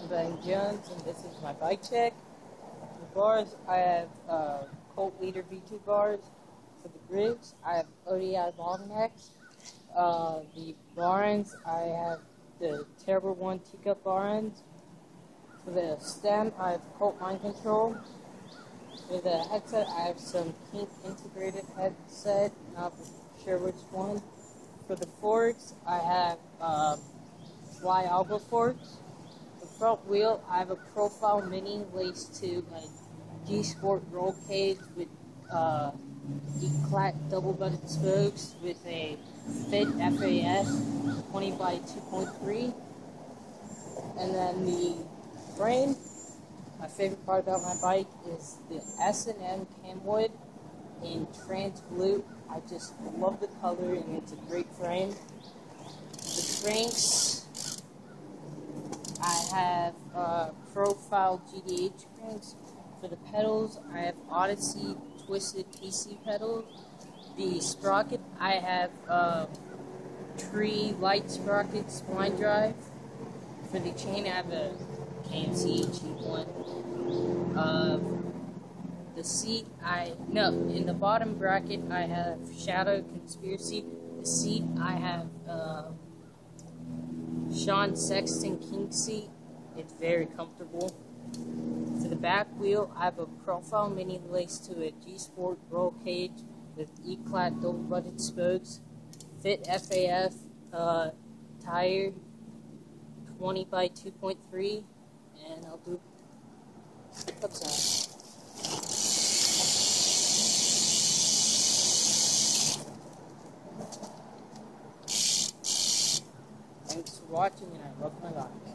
Ben Jones, and this is my bike check. The bars, I have Colt Leader V2 bars. For the grips, I have ODI long necks. The bar ends, I have the Terrible One teacup bar ends. For the stem, I have Colt Mind Control. For the headset, I have some Kink integrated headset, not sure which one. For the forks, I have Fly Alba forks. The front wheel, I have a Profile Mini laced to a G-Sport roll cage with E-clat double-butted spokes with a Fit FAS 20 by 2.3. And then the frame, my favorite part about my bike is the S&M Camwood in trans blue. I just love the color and it's a great frame. The cranks, I have Profile GDH cranks. For the pedals, I have Odyssey Twisted PC pedals. The sprocket, I have Tree Light Sprocket Spline Drive. For the chain, I have a KMC cheap one. The seat, in the bottom bracket, I have Shadow Conspiracy. The seat, I have Sean Sexton King seat. It's very comfortable. For the back wheel, I have a Profile Mini laced to a G-Sport roll cage with E-clat double-butted spokes. Fit FAF tire 20 by 2.3, and I'll do upside. Thanks for watching, and I love my life.